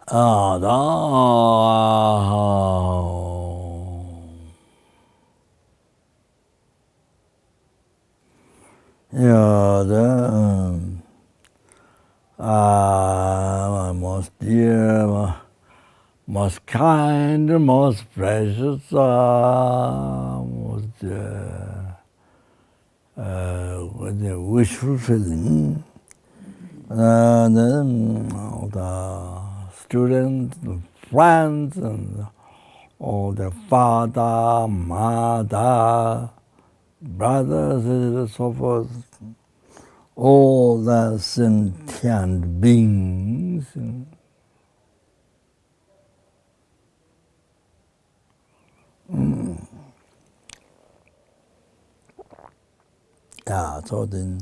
Ada the my most dear, most kind, most precious, most wish fulfilling. Then all the students, the friends, and all the father, mother, brothers, sisters, so forth, all the sentient beings. Yeah, so then,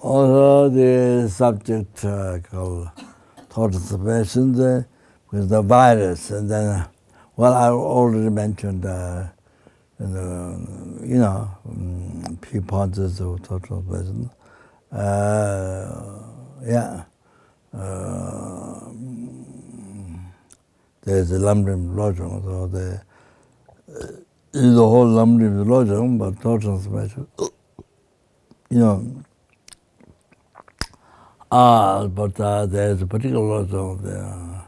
also the subject called participation with the virus, and then, well, I already mentioned, few parts of total person. Yeah. There's a Lamrim Lojong, so is the whole Lamrim Lojong, but total special. But there's a particular Lojong there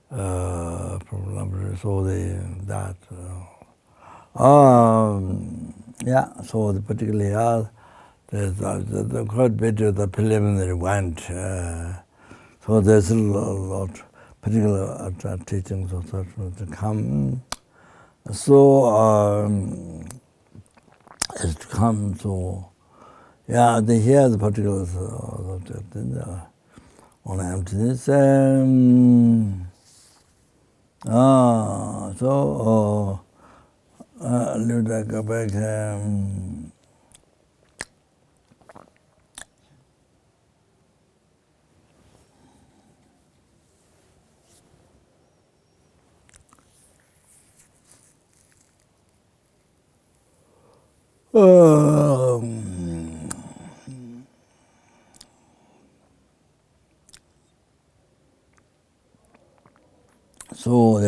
from Lamrim, so that. Yeah, so particularly there's quite a bit of the preliminary went. So there's a lot particular teachings of to come. So it's to come. So yeah, they hear the particulars subject on emptiness. So let me go back. So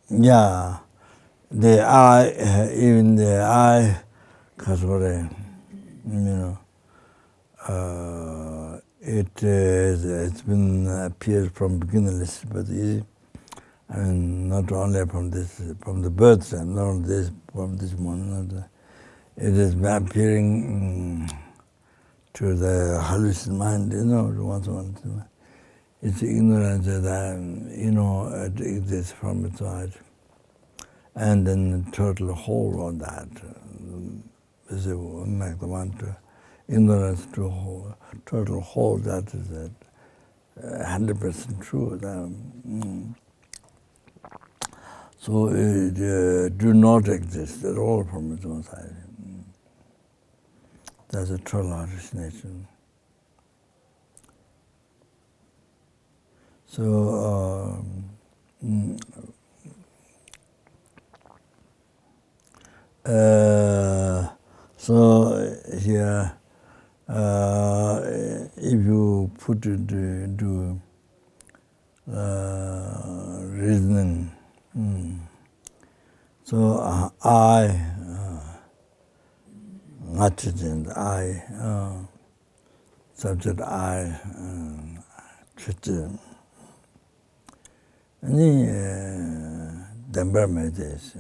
yeah, the eye, even the eye, category, it's been appeared from beginnerless, but easy. I mean, not only from the birth time, not only from this one. It is appearing to the hallucinant mind, it's ignorance that, it exists from its side. And then the total hold on that. Is like the one to ignorance to hold, total hold that is 100% true. So it do not exist at all from its own side. That's a total hallucination. So so here, if you put it into reasoning, so I, oxygen, I, subject I, any temperaments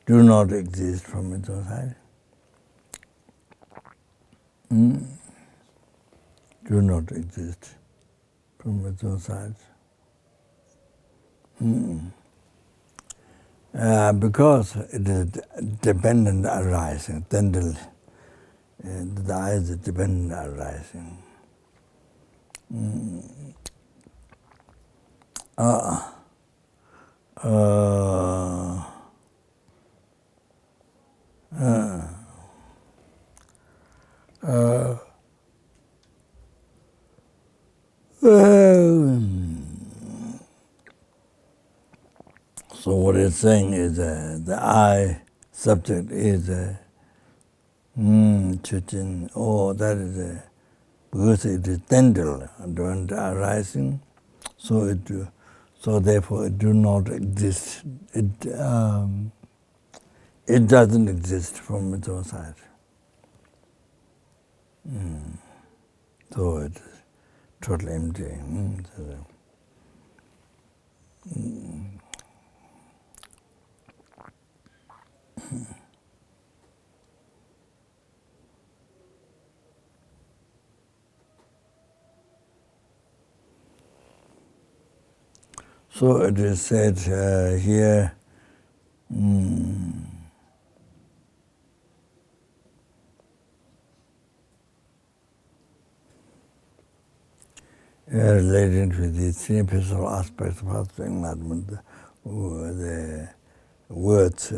do not exist from its own side. Do not exist from its own side. Because it is dependent arising, tenderly. The eye is dependent arising. So what it's saying is the I subject is Chuchin. Oh, that is because it is tendril and arising, so therefore it do not exist. It doesn't exist from its own side. So it is totally empty. So it is said here, relating to the three principal aspects of Heart enlightenment, the words.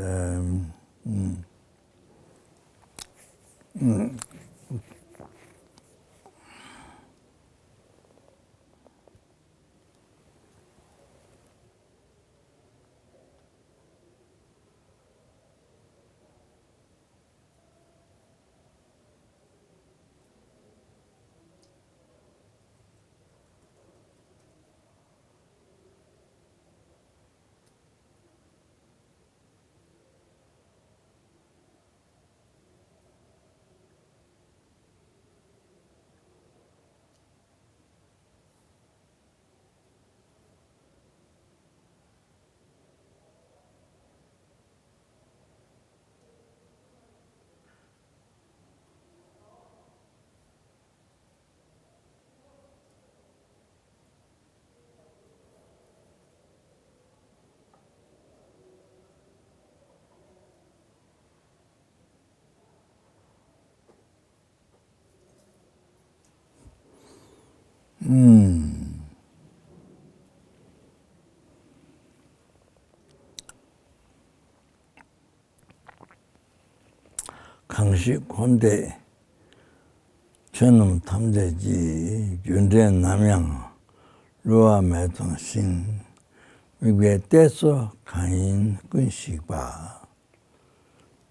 강시 곤대 전놈 탐제지 윤대 남양 루아 매통신 위에 떼서 가인 근식바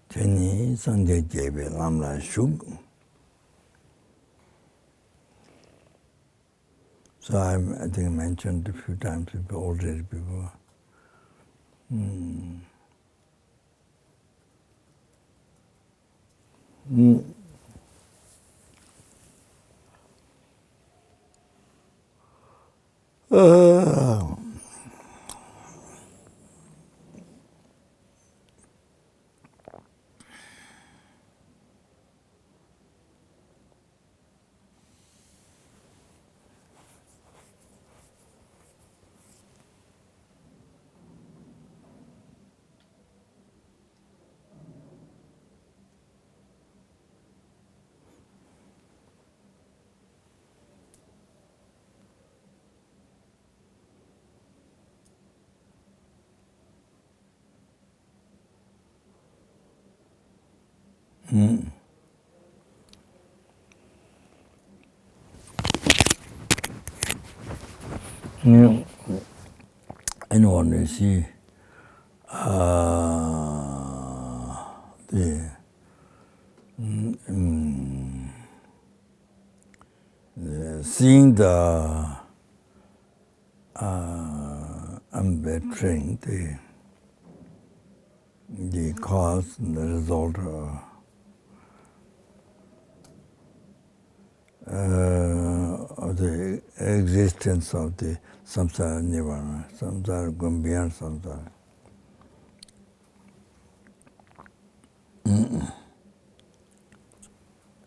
되니 선제 제베 남라 슈. So I think I mentioned a few times already before. Anyone you see seeing the unbettering, the cause and the result of the existence of the samsara nirvana, samsara going beyond samsara.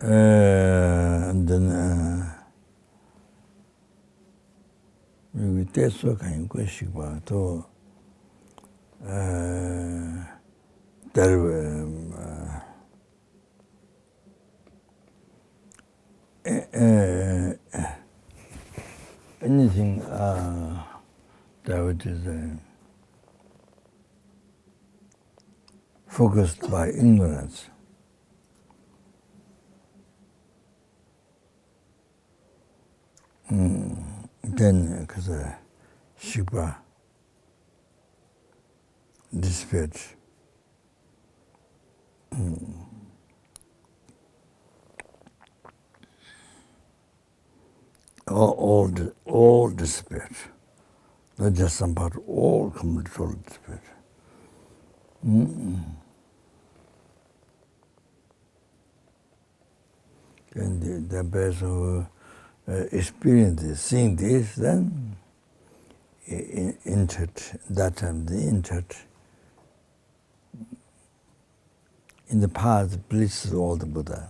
And then we test what kind of question to anything that which is focused by ignorance. Then because Shikpa dissipates. all disappeared. Not just some part, all completely disappeared. And the person who experiences, seeing this, then entered, that time they entered in the path bliss all the Buddha.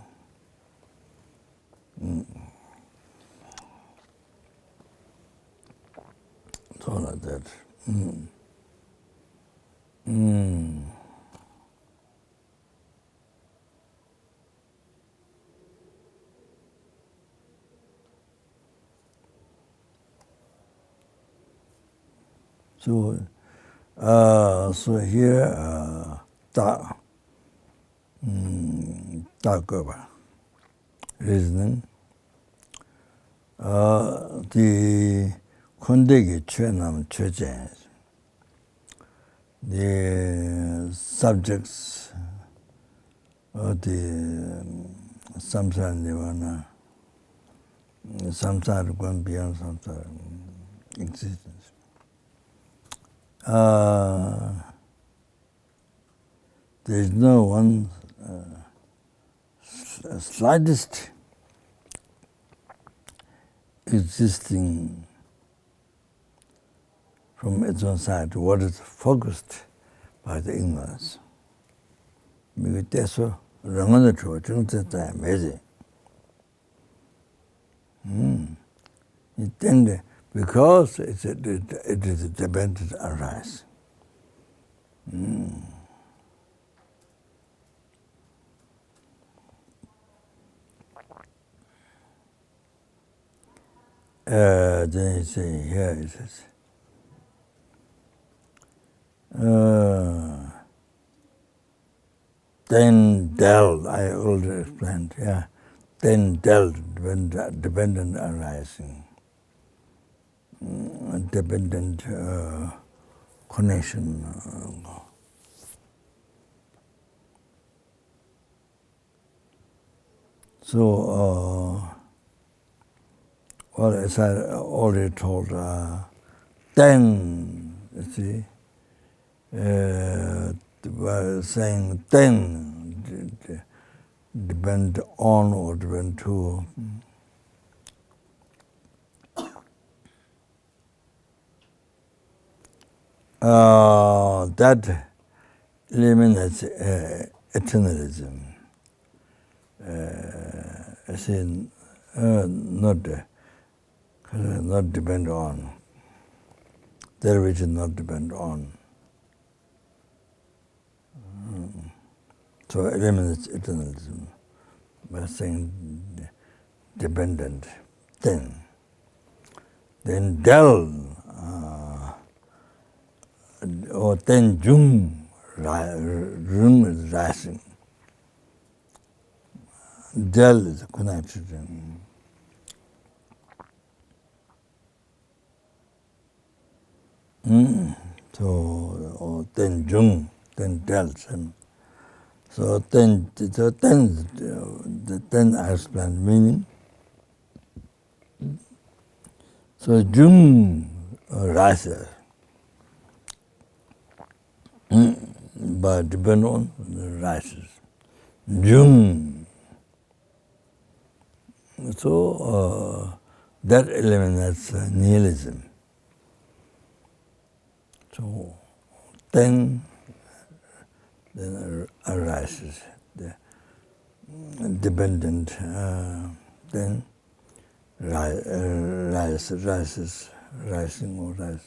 So like that. So here, Dagoba reasoning. The Kondegi Chönam Chöchen, the subjects of the samsara nirvana, samsara going beyond samsara existence. There is no one slightest existing from its own side what is focused by the ignorance. Because it is a dependent arise. Then you say, here it is. Then delve, I already explained, yeah. Then delve, dependent arising. Dependent connection. So, well, as I already told, then, you see, saying then depend on or depend to. That eliminates eternalism. As in, not depend on. That which is not depend on. So eliminates eternalism by saying dependent. Then del or then jung is rising. Del is connected. So or then jung, then del. So then I explained meaning. So jung rises, but depend on rises. Jung. So that eliminates nihilism. So then arises the dependent, then rises, rising or rise.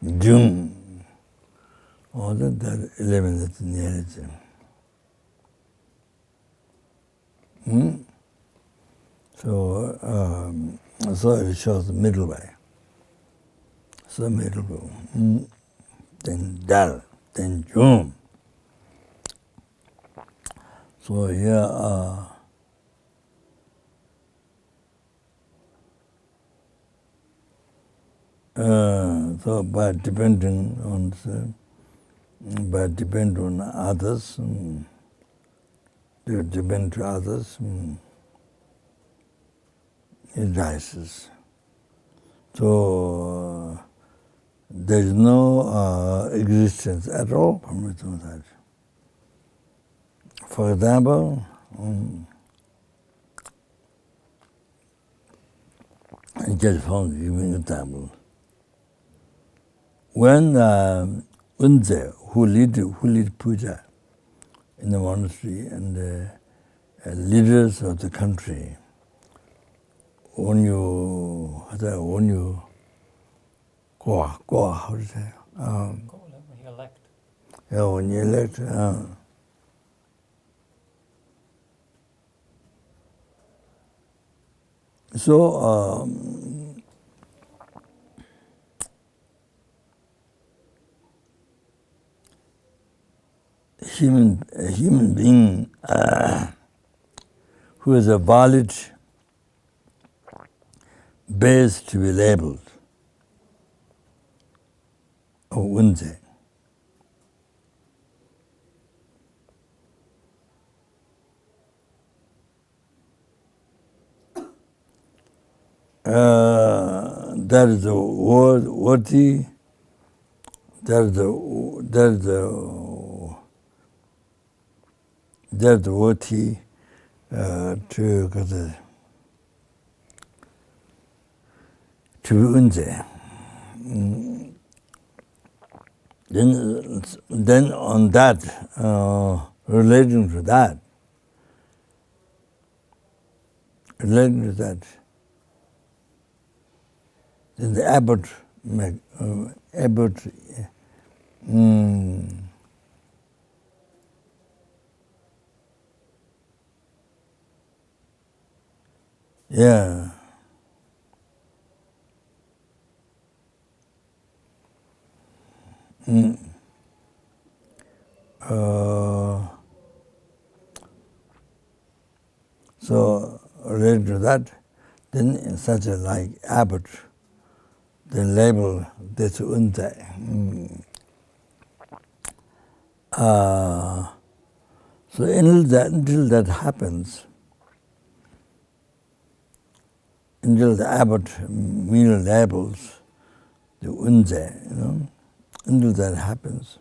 Jung, all that eliminates nihilism. So it shows the middle way. So middle way. Then dal, then jung. So here so by depending on others, to depend to others, it rises. So there is no existence at all from its own side. For example, just for giving example, when Unze, who lead puja in the monastery, and leaders of the country, when you go, how to say? When you elect. Yeah, when you elect. So a human being who is a valid base to be labeled, or Unze. That is the worthy. That is the worthy to be Unze. Then on that, relating to that, then the abbot, yeah. So related to that, then in such a like abbot, the label this Unze. So until that happens, until the abbot merely labels the Unze, until that happens,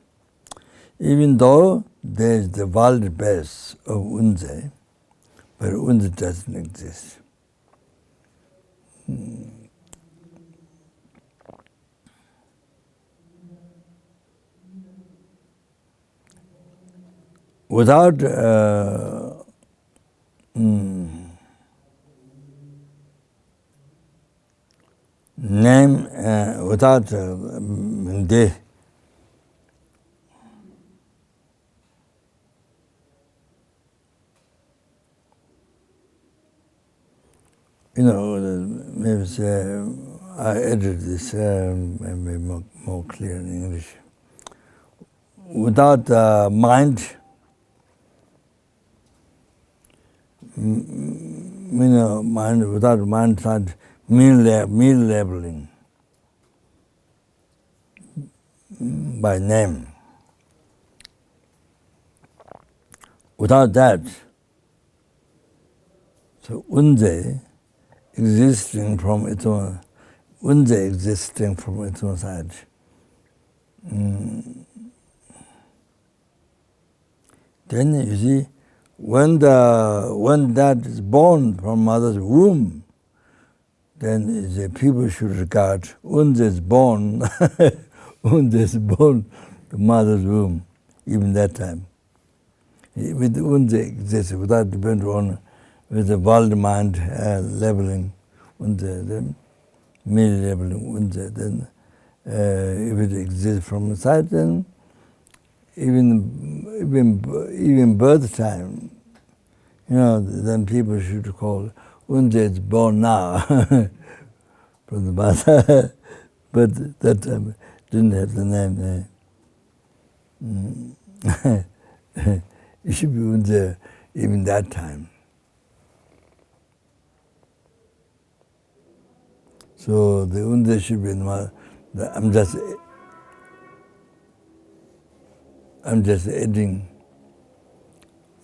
even though there is the valid base of Unze, but Unze doesn't exist. Without name, without de, maybe say, I edit this maybe more clear in English. Without mind, without mind, not mere labeling by name. Without that, so Unze existing from its own side. Then you see, when that is born from mother's womb, then the people should regard Unze is born, to mother's womb, even that time. With Unze exists without depending on with the world mind labeling Unze, then merely labeling Unze, then if it exists from inside, then even birth time, then people should call Unze is born now from the mother, but that time didn't have the name. It should be Unze even that time. So the Unze should be in the I'm just adding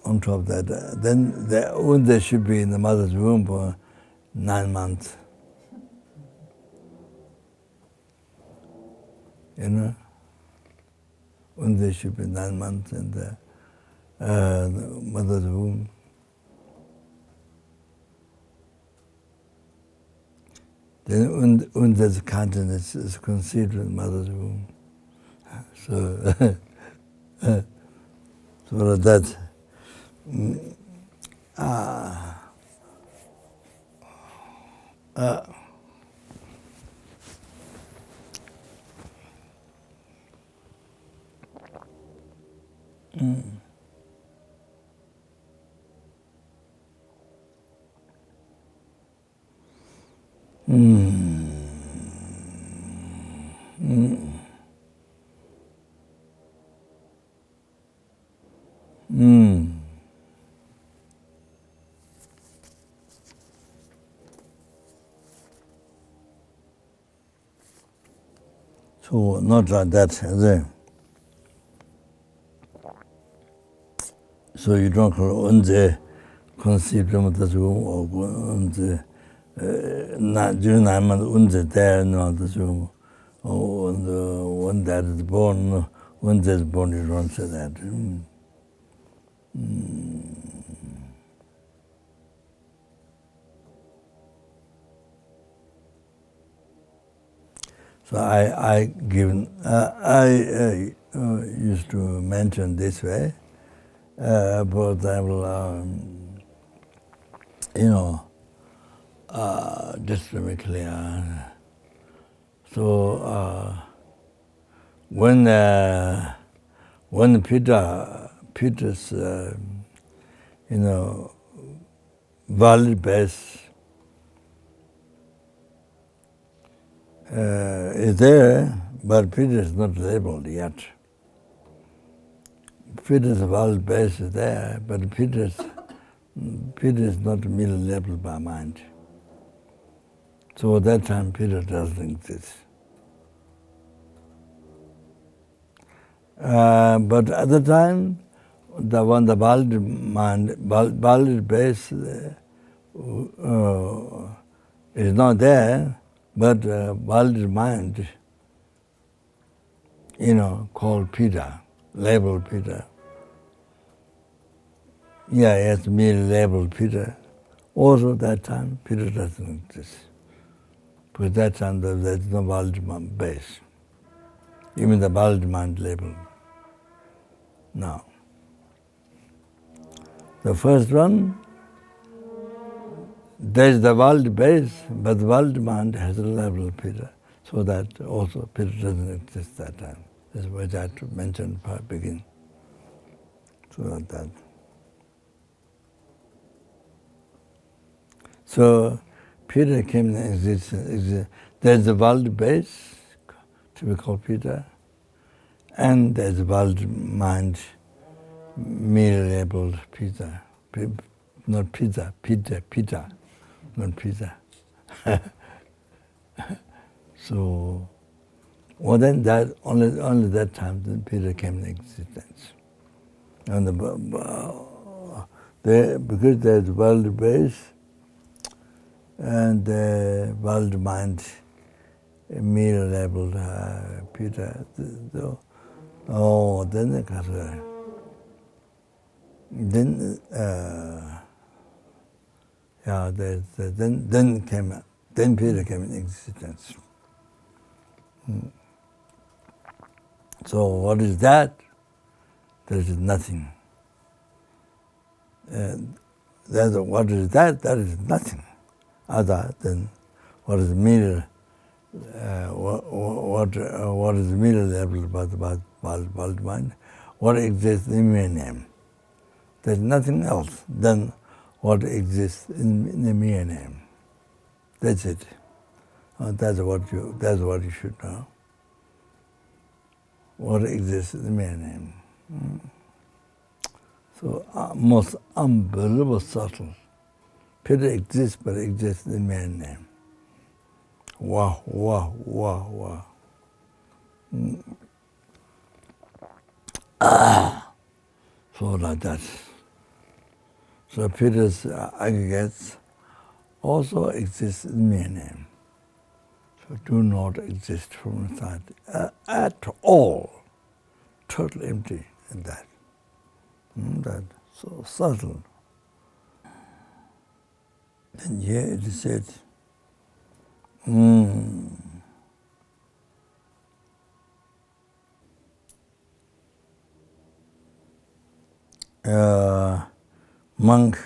on top of that. Then the Unze should be in the mother's womb 9 months. You know, when they should be 9 months in the mother's womb. Then when there's continence is conceived in mother's womb. So, so that so not like that, is it? So you don't call unze conceived mother's womb or unze during 9 months unze there in mother's womb. Oh, and when that is born, when there's born, you don't say that. So I used to mention this way, for example, just to be clear. So when Peter's valid base is there, but Peter is not labeled yet. Peter's valid base is there, but Peter is not merely labeled by mind. So at that time, Peter doesn't exist. But at the time, the valid mind, valid base is not there, but valid mind, called Peter, labeled Peter. Yeah, it's merely labeled Peter. Also that time, Peter doesn't exist. Because that time there's no valid base. Even the valid mind label. Now, the first one, there's the valid base, but the valid mind has a label Peter. So that also Peter doesn't exist that time. That's what I mentioned at the beginning. So that. So Peter came in existence. There's a valid base to be called Peter, and there's a valid mind merely labeled Peter. Not Peter, not Peter. So, well then that only that time then Peter came in existence. And because there's valid base and the valid mind merely labeled Peter. Then the then Peter came in existence. So what is that? There is nothing. What is that? That is nothing other than what is merely what is merely labeled by the valid mind, what exists in mere name. There's nothing else than what exists in the mere name. That's it. That's what you should know. What exists in the mere name. So most unbelievable subtle. Peter exists, but exists in the mere name. Wow. So like that. So Peter's aggregates also exists in mere name. So do not exist from inside at all. Totally empty in that. That so subtle. And here it is said, monk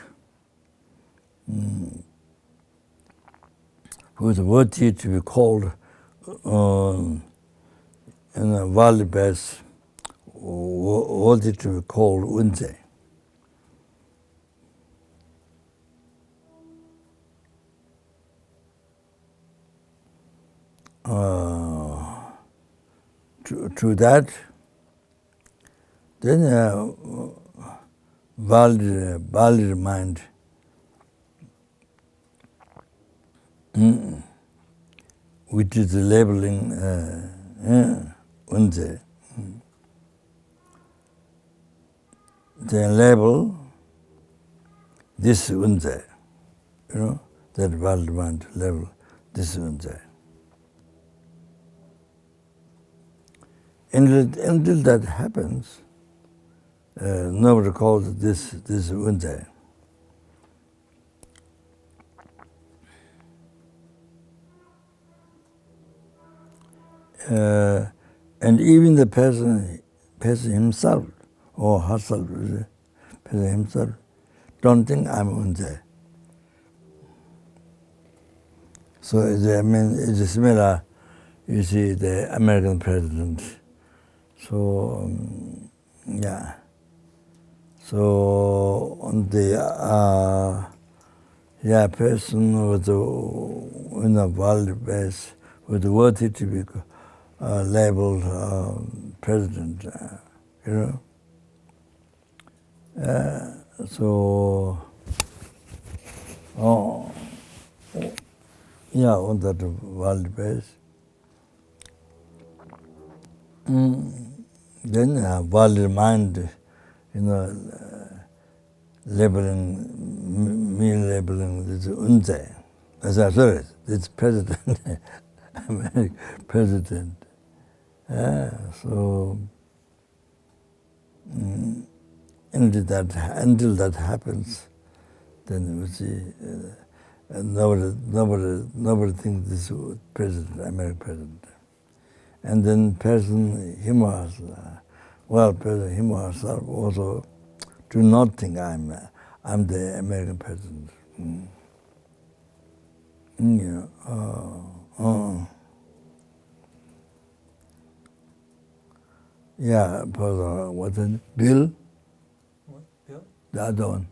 who is worthy to be called in a worldly best, worthy to be called Unze. To that, then worldly mind which is labeling Unze. They label this Unze, that worldly mind label this Unze. Until that happens, nobody calls this Unze. And even the person himself or herself, person himself, don't think I'm Unze. So it's similar. You see the American president. So So on the person with the world base was worthy to be labeled president. On that world base. Then world mind, labeling this Unze. Sorry, this president, American president. Until that happens, then we see nobody thinks this president, American president. And then person him or herself also do not think I'm the American president. What's it? Bill? What? Bill? The other one.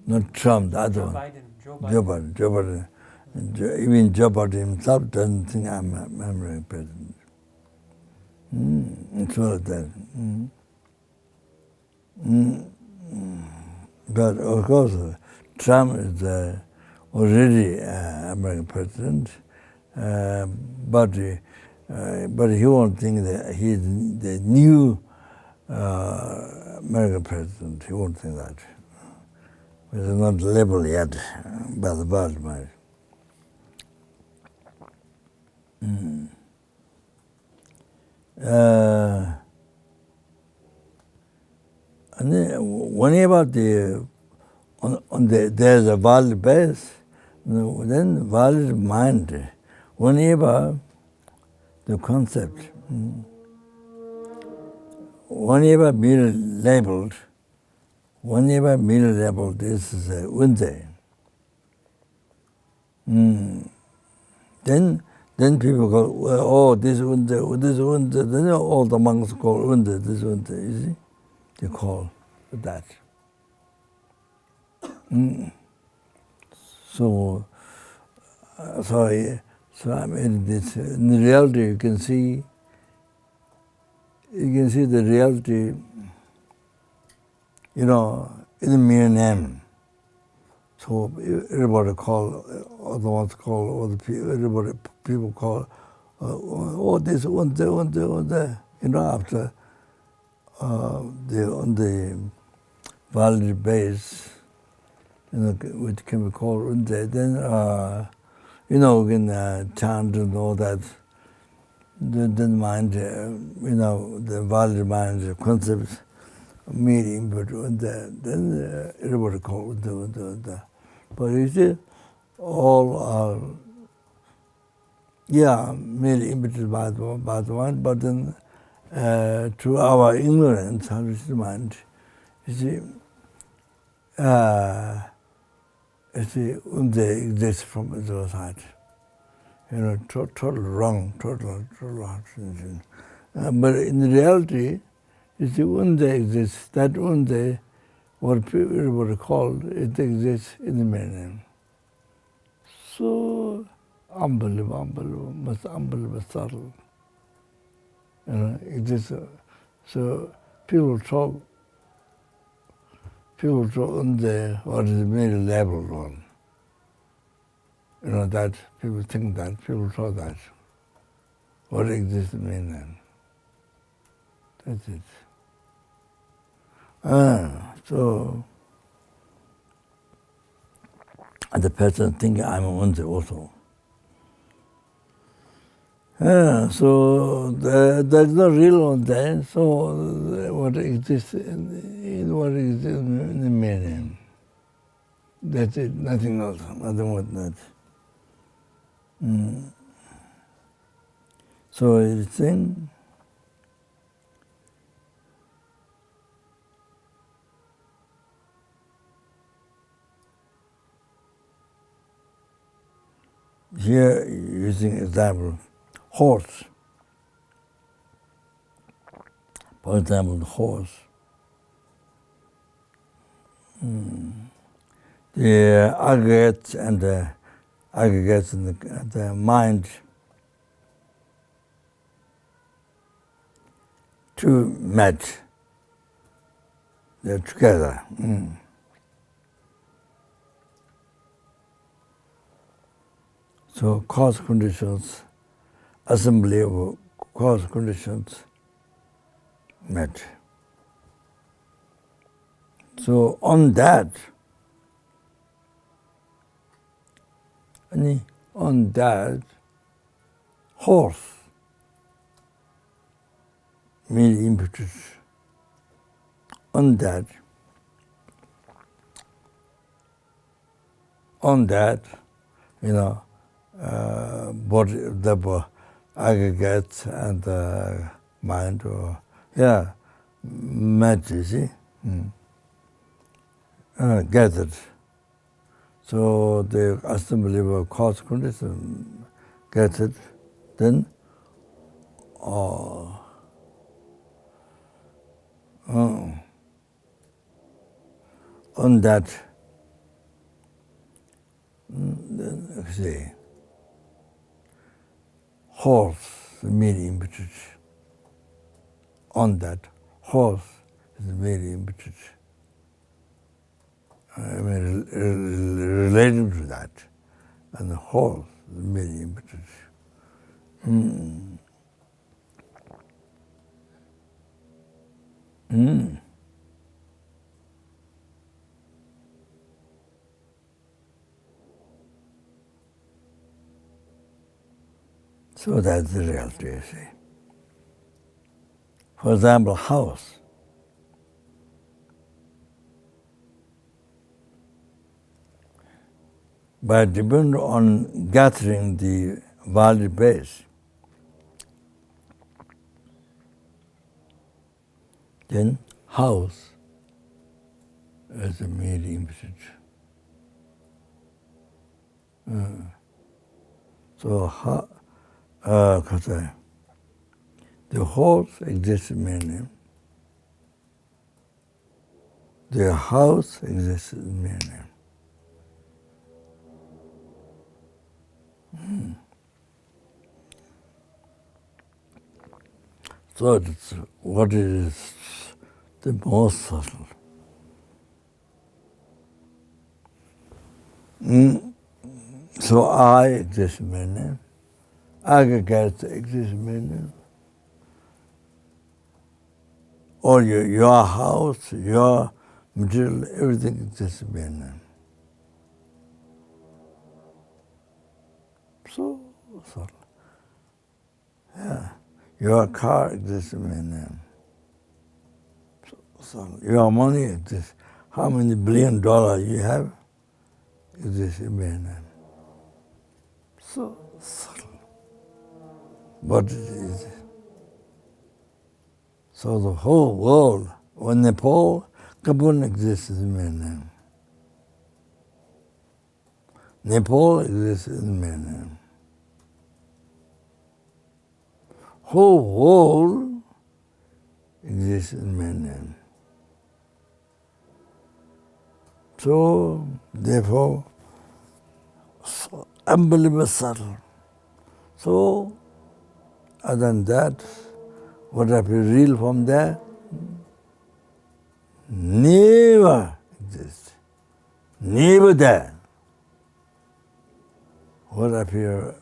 Not Trump, the other one. Joe Biden. Joe Biden. Even Joe Biden himself doesn't think I'm American president. It's all of that. But of course, Trump is already American president, but he won't think that he's the new American president. He won't think that. It's not labeled yet by the world mind. And then whenever there's a world base, then world mind, whenever the concept, whenever being labeled, this is Unze, then people go, this Unze, then all the monks call Unze, this Unze, you see? They call that. So I mean, this in reality you can see the reality, in the mere name. So everybody call, other ones call, other people call, this Unze, after on the world base, which can be called unde, then you know, we can chant and all that. The mind, you know, the valid mind, the concepts, meaning, but then it would call the. But you see, all are, yeah, merely imitated by the mind, but then through our ignorance, how is the mind? You see, unde exists from the other side. You know, total wrong, total wrong. But in reality, you see, unde exists, that unde, what people would call, it exists in the meaning. So unbelievable, most unbelievable subtle. You know, it is, so people talk on the, what is very level one. You know, that people think that, people talk that. What exists in meaning. That's it. So, and the person thinking I'm on the also. So there's no real on there. So what exists in the meaning. That's it. Nothing else. Nothing more than that. So it's in. Here, using example, horse. For example, the horse. The aggregates and the mind two met. They're together. So cause conditions, assembly of cause conditions met. So on that, horse means impetus. On that, you know, body, the aggregates and the mind, or met, you see, gathered. So the assembly of cause condition gathered, then on that, say, horse, the meaning impetus. On that, horse is the meaning impetus. I mean, relating to that, and the horse, the meaning impetus. So that's the reality, you see. For example, house. But depend on gathering the valid base, then house is a meaning impetus. So, the horse exists in meaning. The house exists in meaning. So it's what is the most subtle. So I exist in meaning. Aggregates exist in meaning. Or your house, your material, everything exists in meaning. So subtle. Yeah. Your car exists in my name. So subtle. Your money exists. How many $1 billion you have exists in my name. So subtle. But it is. So the whole world, when Nepal, Kabul exists in my name. Nepal exists in my name. Whole world exists in my name. So, therefore, so unbelievable subtle. So, other than that, what I feel real from there, never exists. Never there. What I feel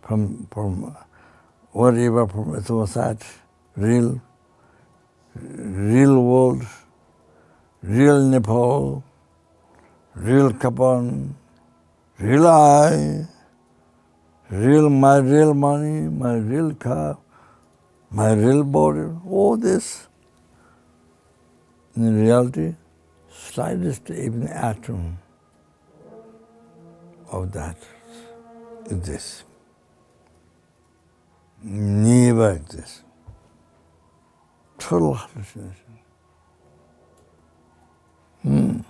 from whatever from outside, real world, real Nepal, real Kapan, real I, my real money, my real car, my real body, all this, in reality, slightest even atom of that exists. Never exists. Total hallucination.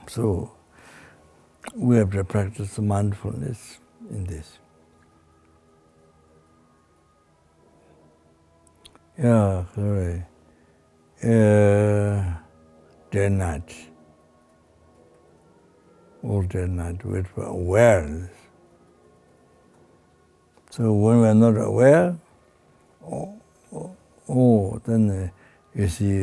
So, we have to practice mindfulness in this. Yeah, sorry. Day and night. All day and night, with awareness. So when we're not aware, then you see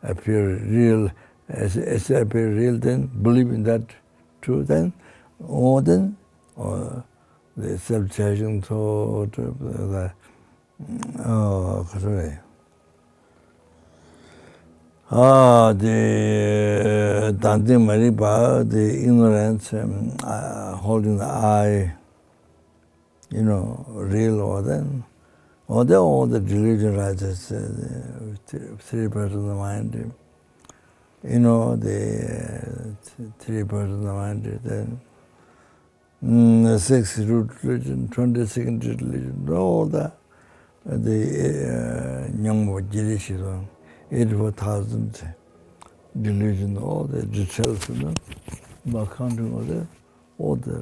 appear real, as appear real, then believe in that truth, then the self-judging thought, the Dante Maripa, the ignorance, holding the eye, real or the delusion rises, three parts of the mind, the three parts of the mind, then the sixth root religion, 22nd religion, all that, the Nyangmo Jirishiran, 84,000 delusion, all the details, about counting all the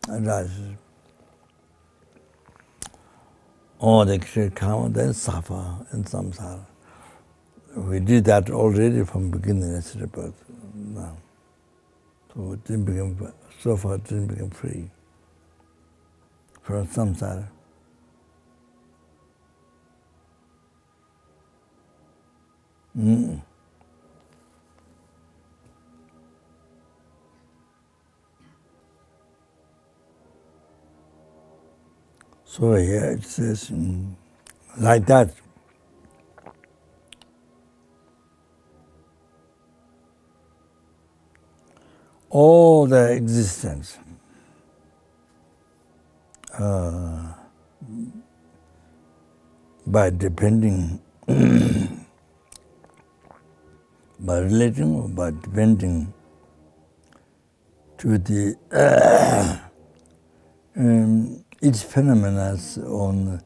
rises. Or they create karma, then suffer in samsara. We did that already from beginning as a birth. No. So it didn't become, so far it didn't become free from samsara. So here it says, like that. All the existence by depending, by relating or by depending to the each phenomena on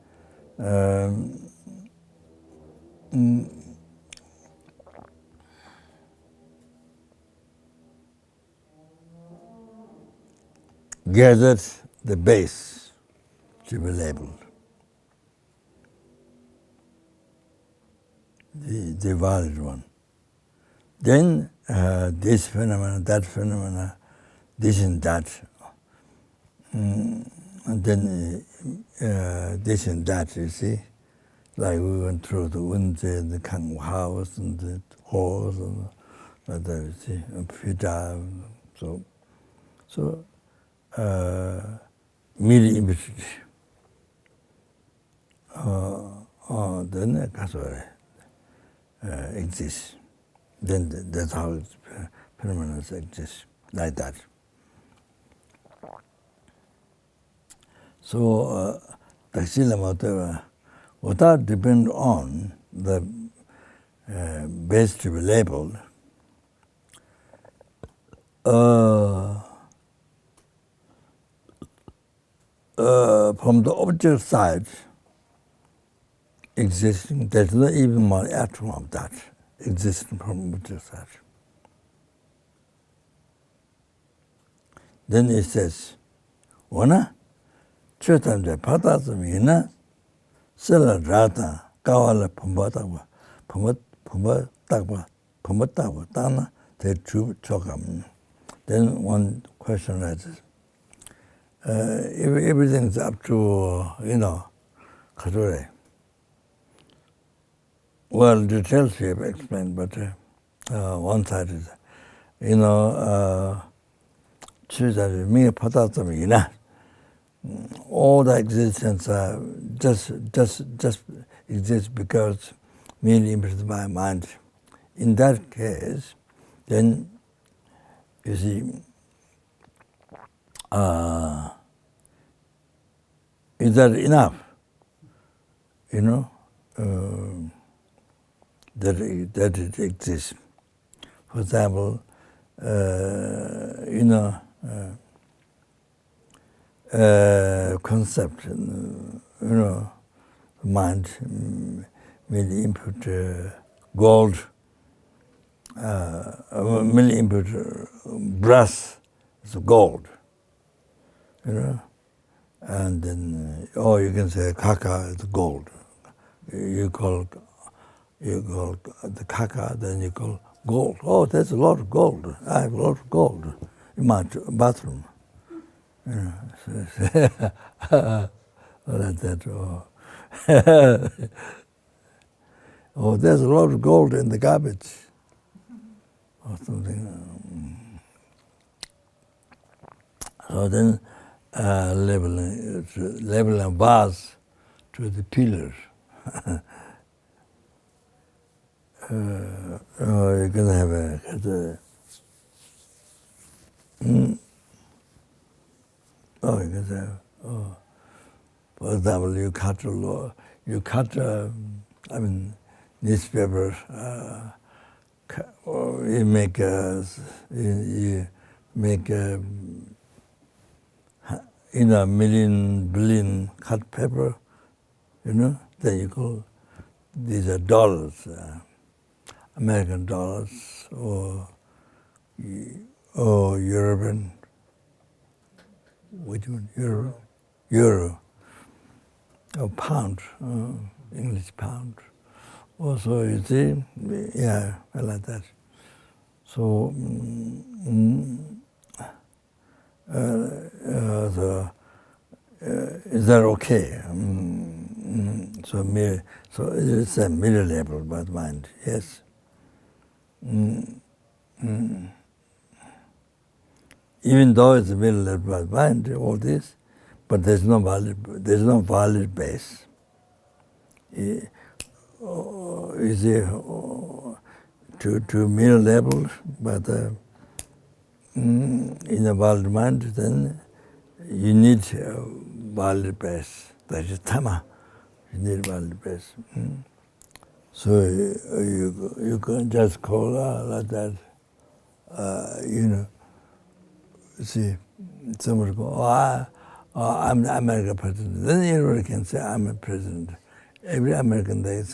gathered the base to be labeled. The valid one. Then this phenomena, that phenomena, this and that, and then this and that, you see, like we went through the wind and the Kang house and the horse and like that, you see, and Pita, so mili imbecility. Then kasore exists. Then that's how phenomena exist, like that. So without depend on the base to be labeled, from the object side existing, there's not even one atom of that existing from object side. Then it says, "Ona chötamde patasmina sela rata kawala pumbatawa pumbatawa tana te true chokam." Then one question arises. If everything's up to, Kadure. Well, details we have explained, but one side is, all the existence just exists because merely impressed by mind. In that case, then you see, is that enough? That it exists. For example, concept, mind merely input gold, merely input brass is gold, and then, you can say kaka is gold. You call the kaka, then you call gold. Oh, there's a lot of gold. I have a lot of gold in my bathroom. Like that. Oh, there's a lot of gold in the garbage, or something. So then, label a vase to the pillar. You're going to have you can say, for example, you cut, newspaper, you make million, billion cut paper, then you call, these are dollars, American dollars, or European, which one? Euro, or pound, English pound. Also, you see, yeah, I like that. So, is that okay? So it's a mirror label by the mind, yes. Even though it's a mirror label by the mind, all this, but there's no valid base. You see, to mirror label, but in a valid mind, then you need a valid base. That is tama. You need a valid base. So you can just call like that. See, somebody go, I'm the American president. Then everybody can say, I'm a president. Every American, they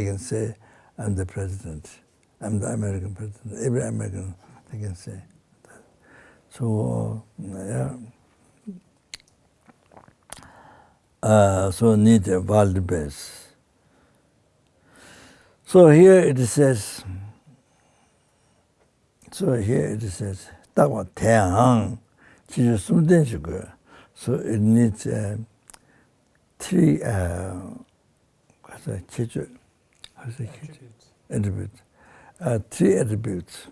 can say, I'm the president. I'm the American president. Every American, they can say that. So, yeah. So need a valid base. So here it says, 딱와 태양, 지주 숨된시고요. So it needs three attributes. Three attributes.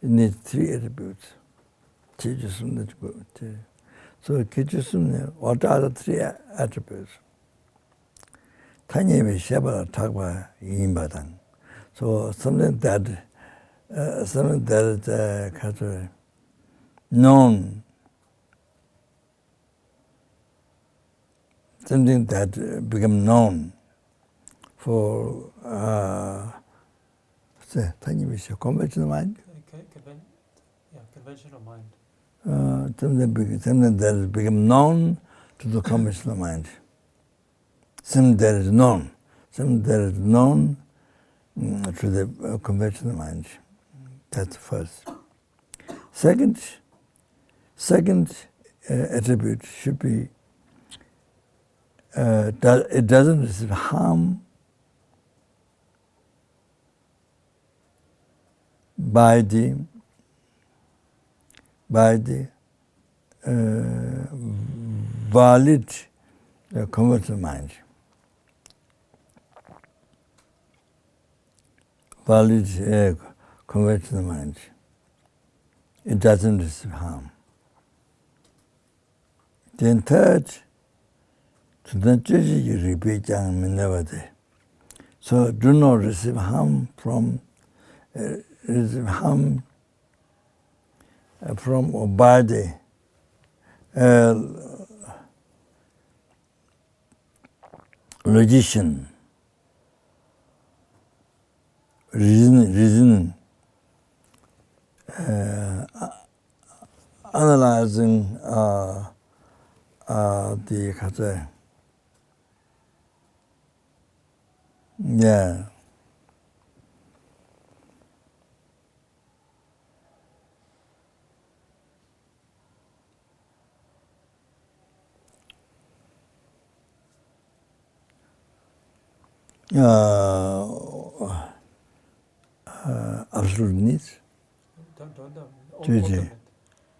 It needs three attributes. 지주 숨된시고. So 지주 숨는, what are the three attributes? 타님이 셰바라 탁바 이인바당. So something that known something that become known for conventional mind. Conventional mind. Something that has become known to the conventional mind. Something that is known. Something that is known to the conventional mind. That's first. Second attribute should be it doesn't receive harm by the valid conventional mind. Valid conventional mind. It doesn't receive harm. Then third, so do not receive harm from or by the logician, reasoning, analyzing the yeah. Absolute needs.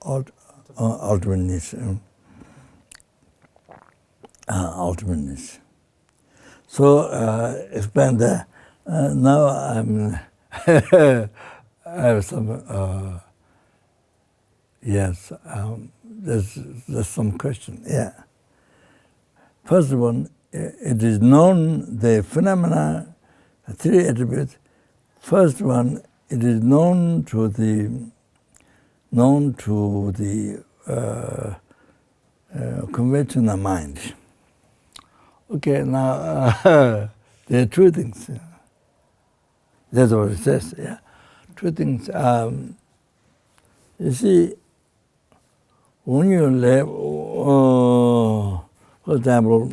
Ultimate needs. Ultimate needs. So explain that. Now I have some. Yes. There's some question. Yeah. First one, it is known the phenomena, three attributes. First one, it is known to the conventional mind. Okay, now there are two things. That's what it says. Yeah, two things. You see, when you live, for example,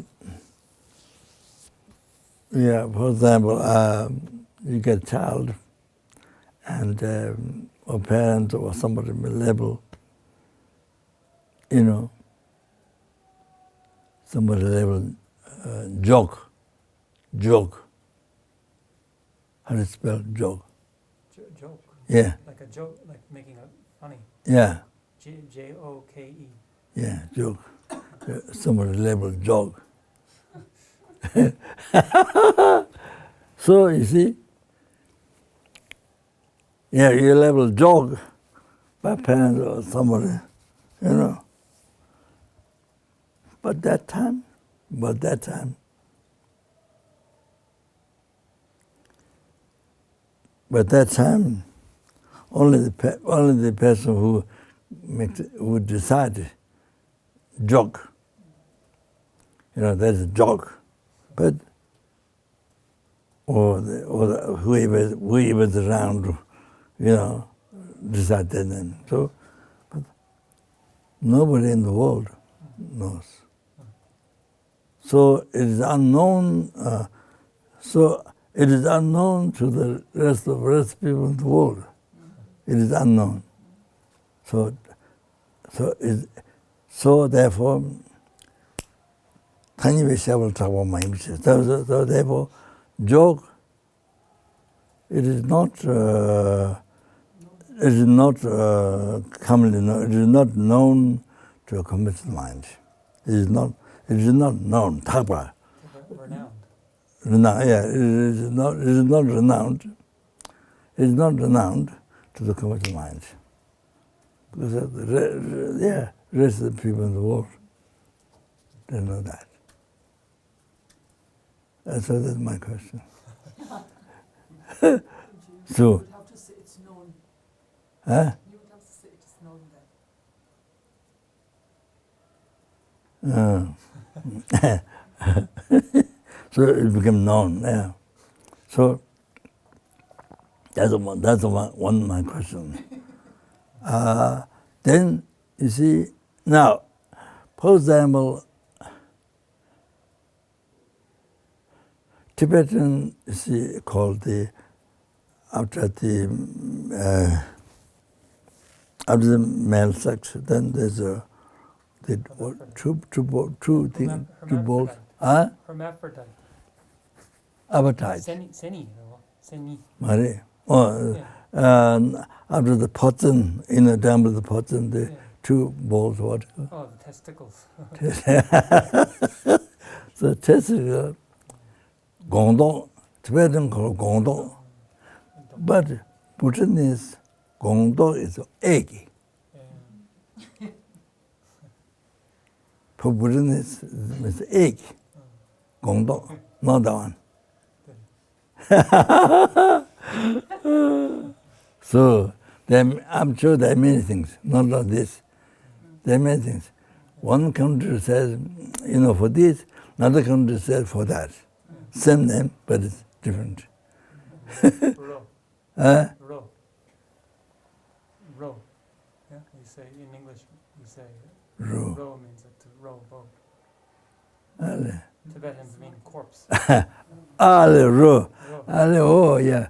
you get a child, and a parent or somebody may label, somebody label joke. How do you spell joke? Joke. Yeah. Like a joke, like making it funny. Yeah. Joke. Yeah, joke. Somebody labeled joke. So you see, yeah, you label joke by parents or somebody, But that time, only the person who decide joke. That's a joke, but or whoever's around, decide that then. So, but nobody in the world knows. So it is unknown. It is unknown to the rest of people in the world. It is unknown. So therefore, so therefore, joke. It is not commonly known. It is not known to a conventional mind. It is not known. Thapa. Renowned. Yeah, it is not renowned. It is not renowned to the conventional mind. Because the rest of the people in the world, they know that. So that's my question. So. You would have to say it's known. Huh? You would have to say it's known then. So it became known. Yeah. So that's one of my questions. Then you see now, for example, Tibetan is called after the male sex. Then there's two balls. Hermaphrodite. Appetite. Seni. Mari. Oh, after the potten, in the dam of the potten, the two balls. What? Oh, the testicles. So testicle, Gongdong, Tibetan called Gongdong, but Bhutanese Gongdong is egg. For Bhutanese, it's egg. Gongdong, not that one. So I'm sure there are many things, not like this. There are many things. One country says, for this, another country says for that. Same name, but it's different. Ro. Ro. Yeah, you say in English, you say Ro. Ro means to row a boat. Ale. Tibetans mean corpse. Ro. Ro. Oh, yeah.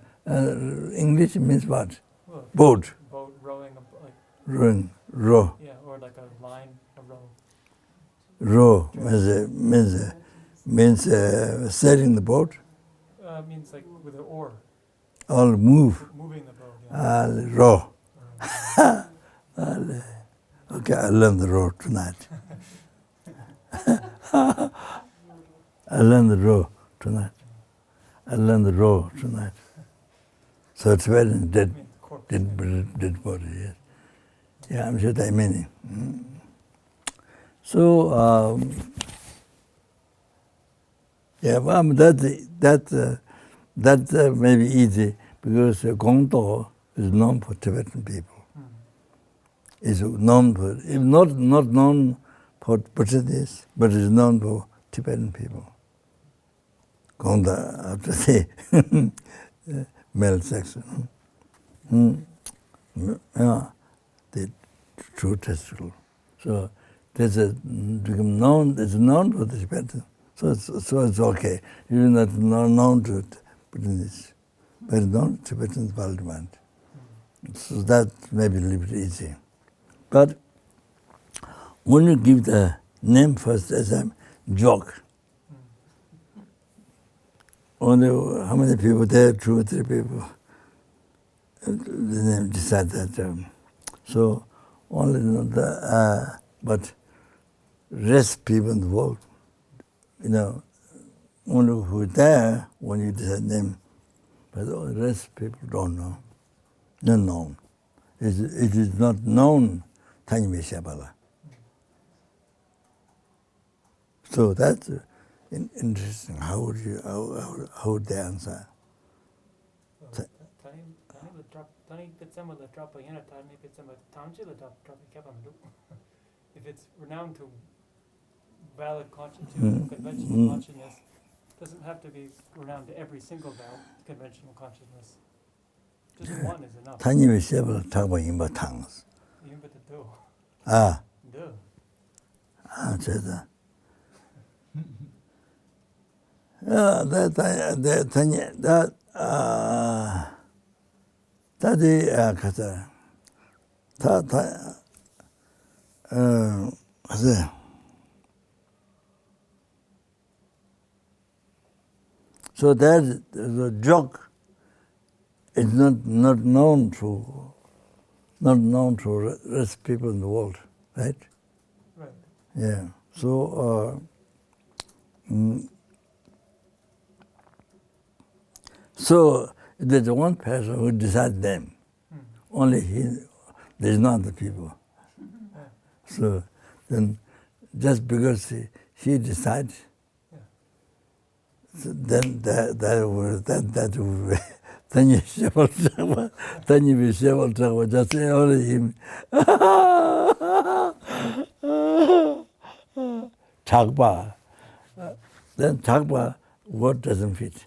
English means what? Well, Boat. Boat rowing, like, Rowing. Row. yeah, or like a line, a row. Row means sailing the boat. Means like with an oar, Or move. moving the boat. Yeah. Row. Okay, I learned the row tonight. I learned the row tonight. So it's very dead Means corpse. dead body, yes. Yeah, I'm sure there are many. So, that may be easy because Gongdo is known for Tibetan people. Is known for, if not known for Buddhists, but is known for Tibetan people. Gongda, after the male sex. Yeah, the true testicle. So it's known for the Tibetan. So it's okay. Even not known to Buddhists, but known to Tibetans Valdemar. So that may be a little bit easy. But when you give the name first as a joke, only how many people there? 2 or 3 people. The name decide that. So only but rest people in the world, only who are there when you decide name, but the rest people don't know, not known. It is not known. Tanyame Shabala. So that's interesting. How would they answer? If it's renowned to valid conventional consciousness, doesn't have to be renowned to every single conventional consciousness. Just one is enough. Tanyame Shabala talk about Yimba tongues. Even but the do. Do. So that the joke is not known to rest people in the world, right? Right. Yeah. So so there's one person who decides them. Only he. There's not the people. So then, just because he decides, so then that would then you be able to just say only him. Chakpa. Then Chakpa What doesn't fit?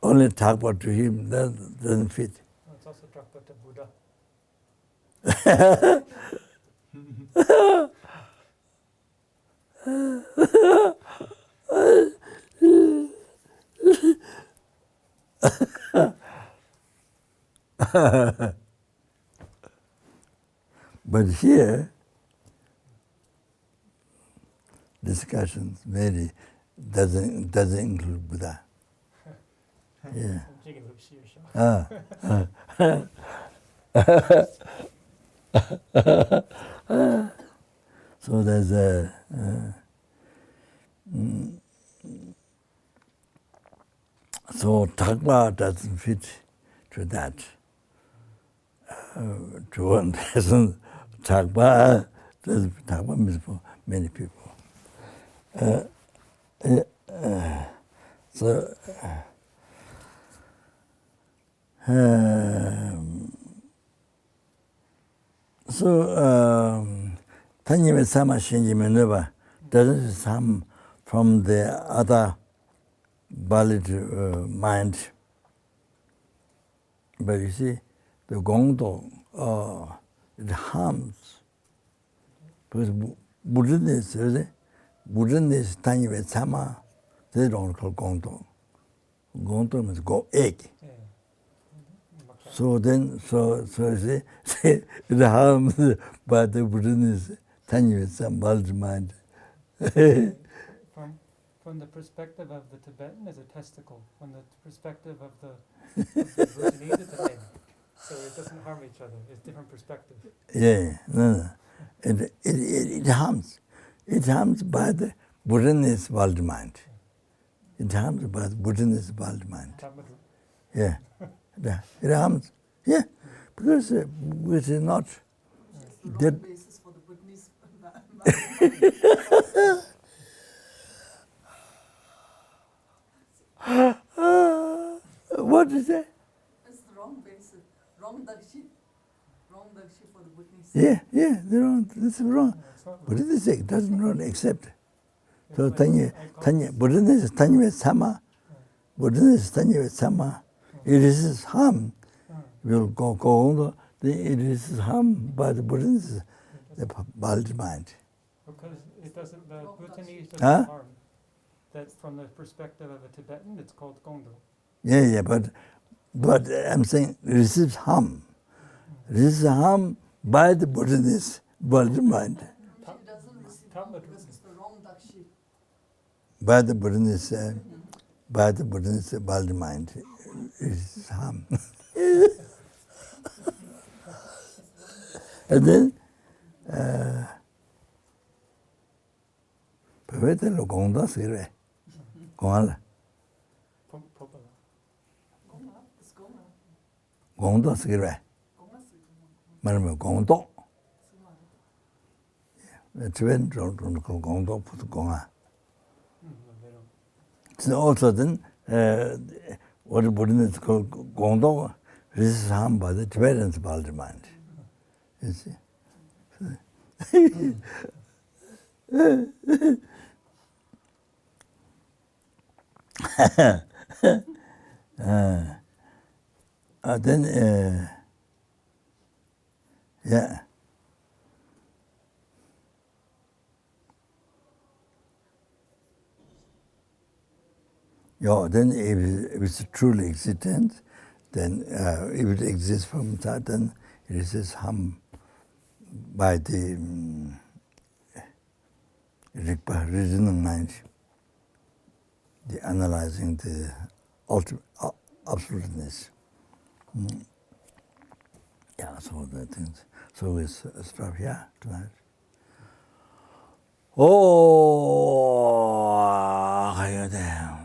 Only Tagpa to him, that doesn't fit. No, it's also Drapa to Buddha. But here, discussions maybe doesn't include Buddha. Yeah. So there's a so Tagpa doesn't fit to that. To one person, Tagpa means for many people. Tanyame Sama Shinji Menuba doesn't come from the other valid mind. But you see, the Gongdo, it harms. Because Buddhists Tanyame Sama, they don't call Gongdo. Gongdo means go egg. So then, so you see, it harms by the Buddhists Tanyame Sama valid mind. From the perspective of the Tibetan, is a testicle. From the perspective of the Bhutanese, it's an egg. So it doesn't harm each other. It's different perspective. Yeah, no. It harms. It harms by the Buddhist world mind. It harms by the Buddhist world mind. Yeah. It harms. Yeah. Because it is not. It's the wrong basis for the Buddhist mind. What is that? It's the wrong basis. Wrong dakshi for the Buddhist. Yeah, they're wrong. That's wrong. Buddhist doesn't accept. So Buddhist Tanyame Sama, Buddhist Tanyame Sama, it is harm. Will go on. It is harm by the Buddhist, the valid mind. Because it doesn't, the Bhutanese doesn't harm. That's from the perspective of a Tibetan, it's called Gongdo. Yeah, but I'm saying receives harm. Receives harm by the Buddhist world mind. It doesn't receive harm because it's the wrong dakshi. By the Buddhist world mind, it is harm. And then, Pavete Gongda Sire. Gongala. Gongda Sire. Marama Gongdo. Tibetan don't call Gongdo, put Gonga. So also then, what the Buddhists call Gongdo, this is harmed by the Tibetan's world mind. You see? Then, yeah. Yeah, then if it's truly existent, then if it exists from that, then it is harmed by the Rigpa reasoning mind, the analyzing the ultimate absoluteness. Yeah, so the things. So we stop here tonight. Oh, I damn.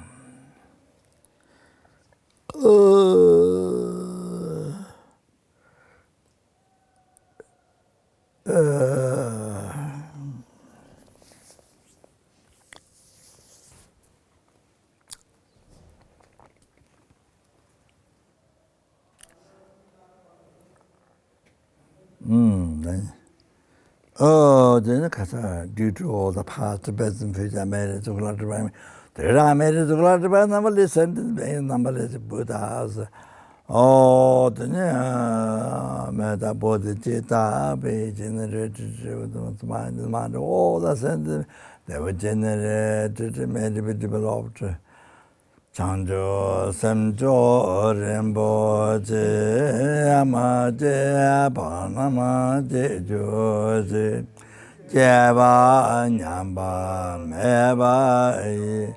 Then due to all the past, the best and future marriage, the Ramere dular ba number listen number is Buddhas. Oh, the meta bodhicitta be generated with mind. Oh, that's it. They were generated, made to be developed. Chanjo, Samjo, Rimboje, Amaje, Panamaje, Joje, Jeba, Nyamba, Meba,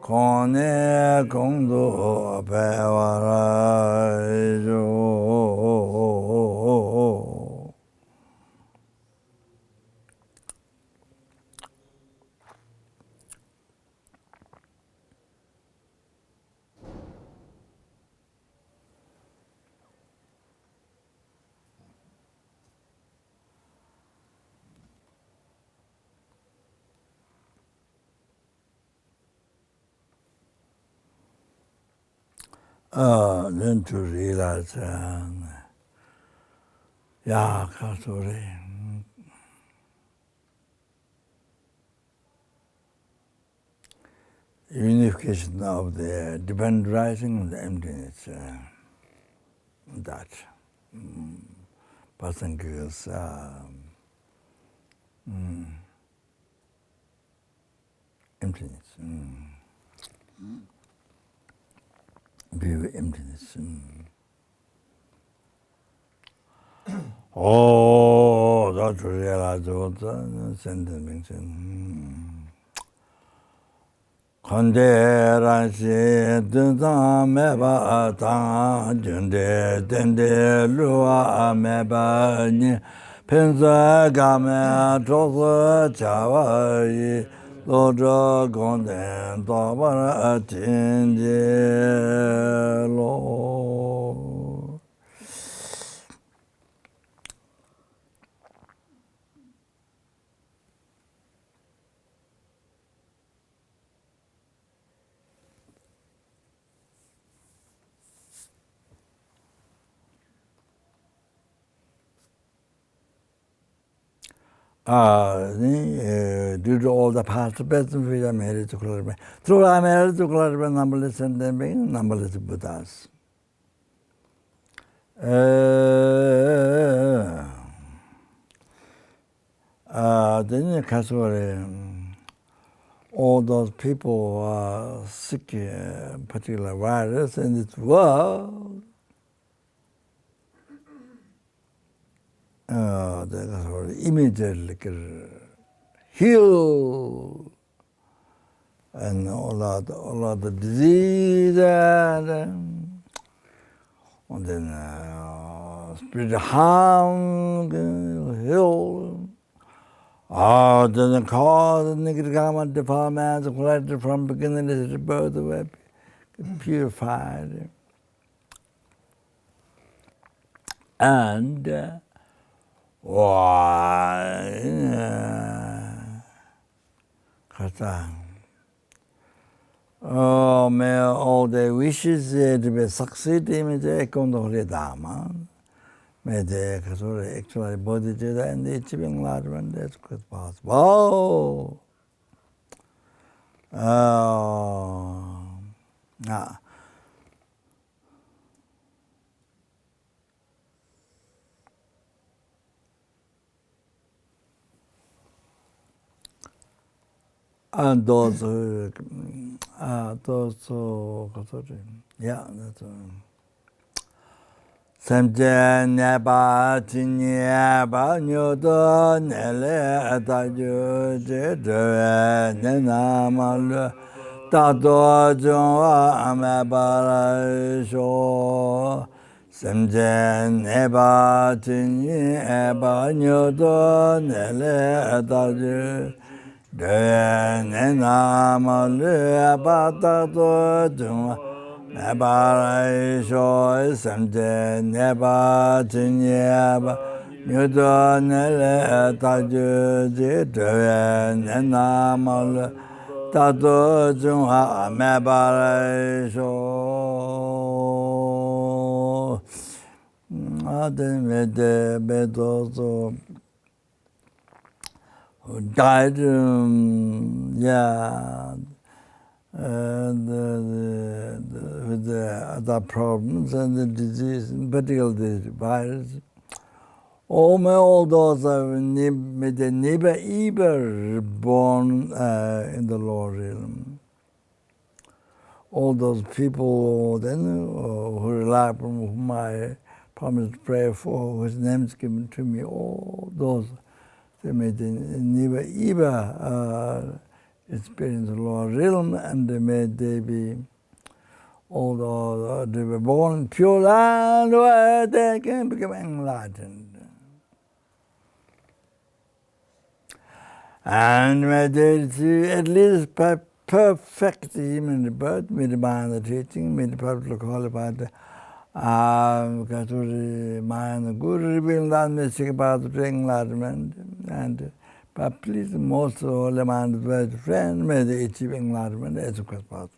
Kone, Kondo, Pewara, Jo. Then to realize, sorry. Unification of the dependent rising and the emptiness. That person gives emptiness. View emptiness. Oh, that's realize what sentence. Konderanshi dunza meba ta junde dende lua meba ni penza game trozo chawa yi lojo gonden dobara tinde lo. Due to all the past best we are married to Clarabin. Through I married to Clarabin, numberless and then being numberless Buddhas. Then all those people are sick, particular virus in this world. They immediately heal and all of the disease and then spirit harm heal. Then cause negative karma defilements collected from beginning to birth away, purified. And may all the wishes to be succeeding in the Ekondori Dharma. May they actually body and the achieving large one that's good possible. And those that's Samje neba tinyeba nyodo nele taju jidwe nenamalu tado jungwa amebara sho. Samje neba tinyeba nyodo nele taju nenamalu tado jungwa Neba shoy samje neba tinyeba nyudo nele taju jidwe nenamal tado jungha meba sho ademede bedozo died with the other problems and the disease, particularly the virus. All those with the never born in the lower realm. All those people then who rely upon whom I promised to pray for, whose names given to me, all those they may never experience the lower realm, and may they be, although they were born pure and where they can become enlightened. And may they see at least perfect human birth, med the teaching, med perfectly qualified mind, good revealing that message about the enlightenment, and but please most holy mind, best friend, may they achieve enlightenment as quick as possible.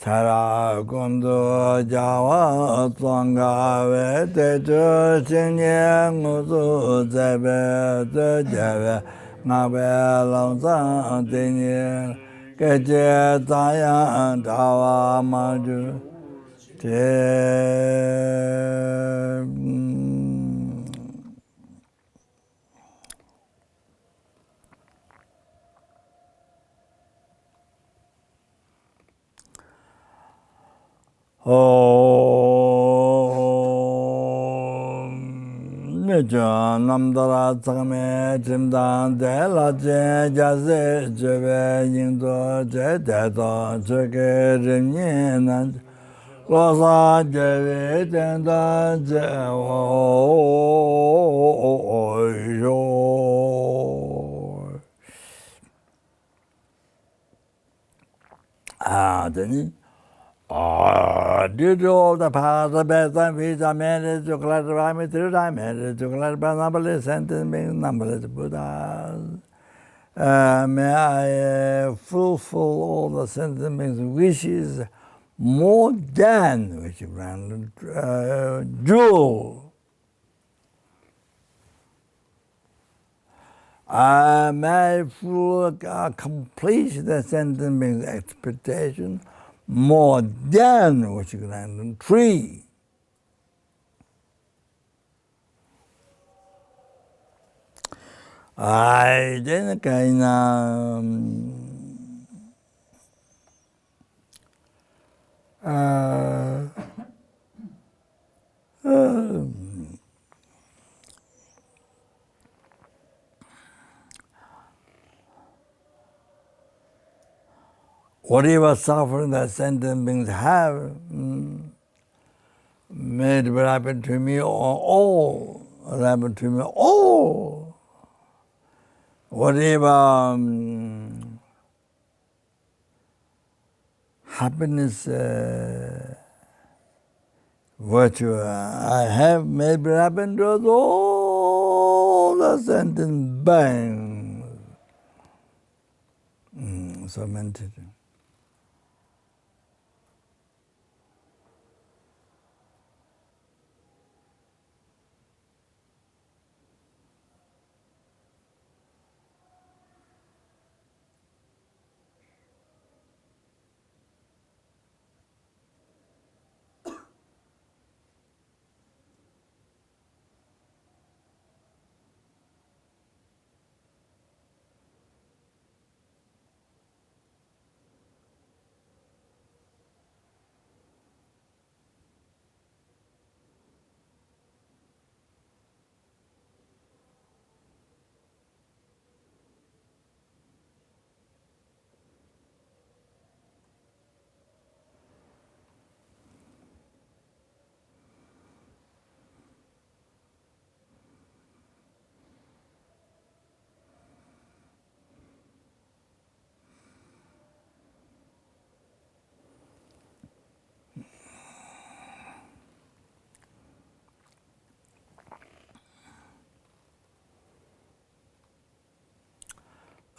Chara Gondo Jawa Tonga Tejo Chinyang Uzu Zebe Zebe Nabe Longzang Tinyin Keje Tayan Tawa Maju Nijan Namdara Tsakame Chimdan De La Je Jase Jebe Yingdo Je Dedo Cheke Rimyin Losa Jebe Tenda Je Oyo Deni due to all the past, the best and which I managed to clarify me through, I managed to clarify numberless sentences, numberless Buddhas. May I fulfill all the sentiments, wishes, more than which you granted, jewel. May I complete the sentiments expectation, more than what you can tree. I then kind whatever suffering that sentient beings have made it happen to me, all happen to me, all. Whatever happiness, virtue I have made it happen to us, all the sentient beings. So meditating.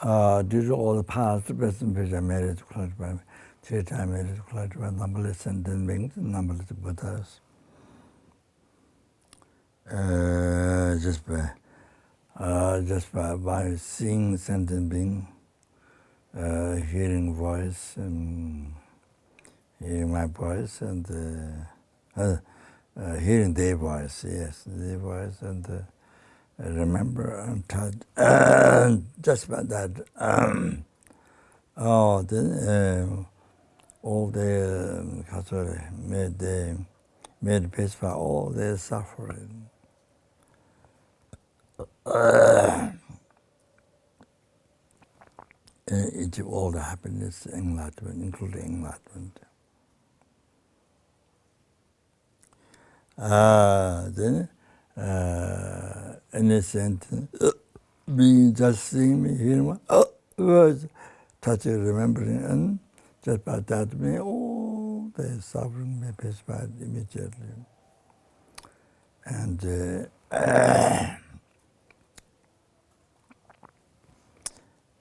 Due to all the past, present, future, marriage, clarify, three-time marriage, clarify, numberless sentient beings, numberless Buddhas. Just by seeing sentient being, hearing voice and hearing my voice and hearing their voice, yes, their voice, and remember and touch, just about that. Then all the made peace for all their suffering. Each of all the happiness, enlightenment, including enlightenment. Then, innocent being just seeing me, hearing my words, touching, remembering, and just by that me, all the suffering may pass by immediately. And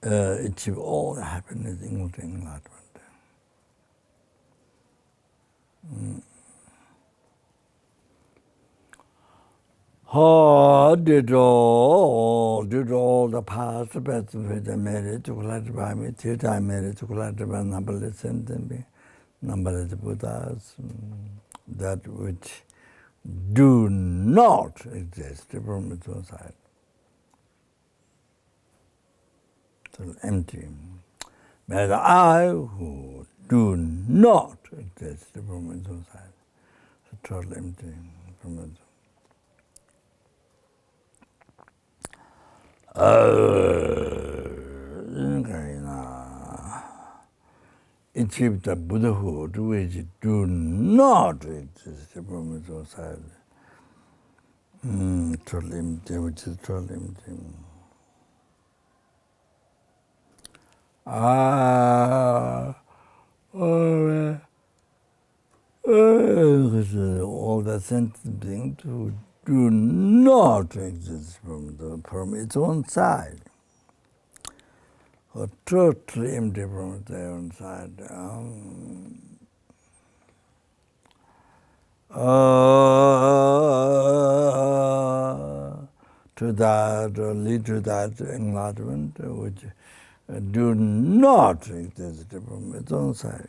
achieve all the happiness, including enlightenment. Did all the past benefits and merit to collect by me, till time merit to collect by numberless sentences, numberless Buddhas, that which do not exist from its own side. So empty. But I who do not exist from its own side. So totally empty from its own. Achieve the Buddhahood which do not exist from its own side. Totally empty, which is totally empty. All the sentencing to do not exist from its own side. Or totally empty from their own side. To that, or lead to that enlightenment which do not exist from its own side.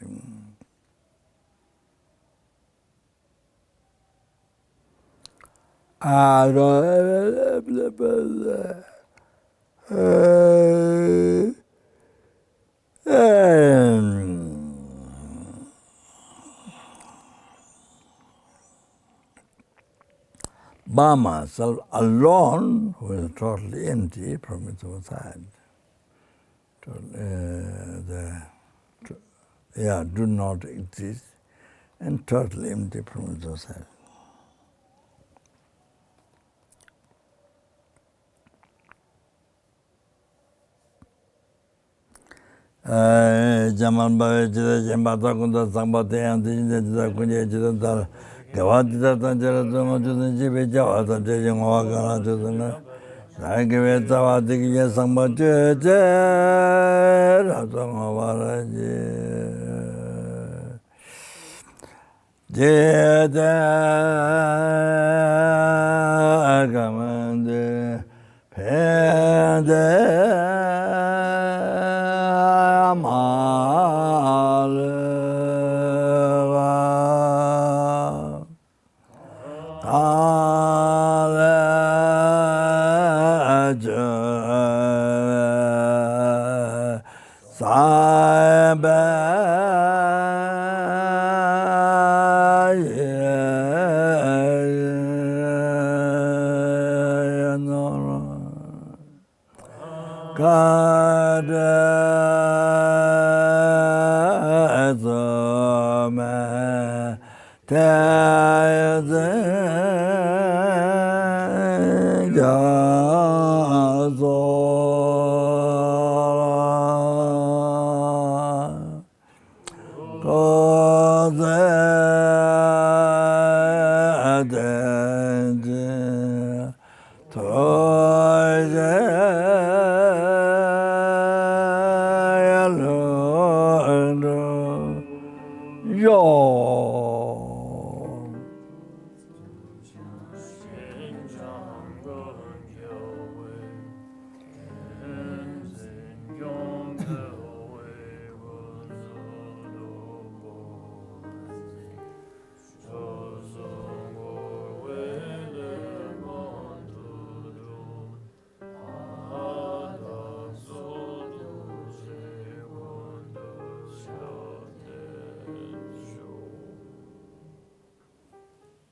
Brahma self alone, who is totally empty from its own side. Do not exist and totally empty from its own side. Jaman Bhava Chita Jambata Kunda Sambhati Antinja Chita Kunja Chita Dara Gavadita Tanjara Tuma Chita Jibe Javata Chita Ngavakana Chita Nagawe Tavati Kija Sambhati Chita Ratangavara Jeta Agamande Pende Yo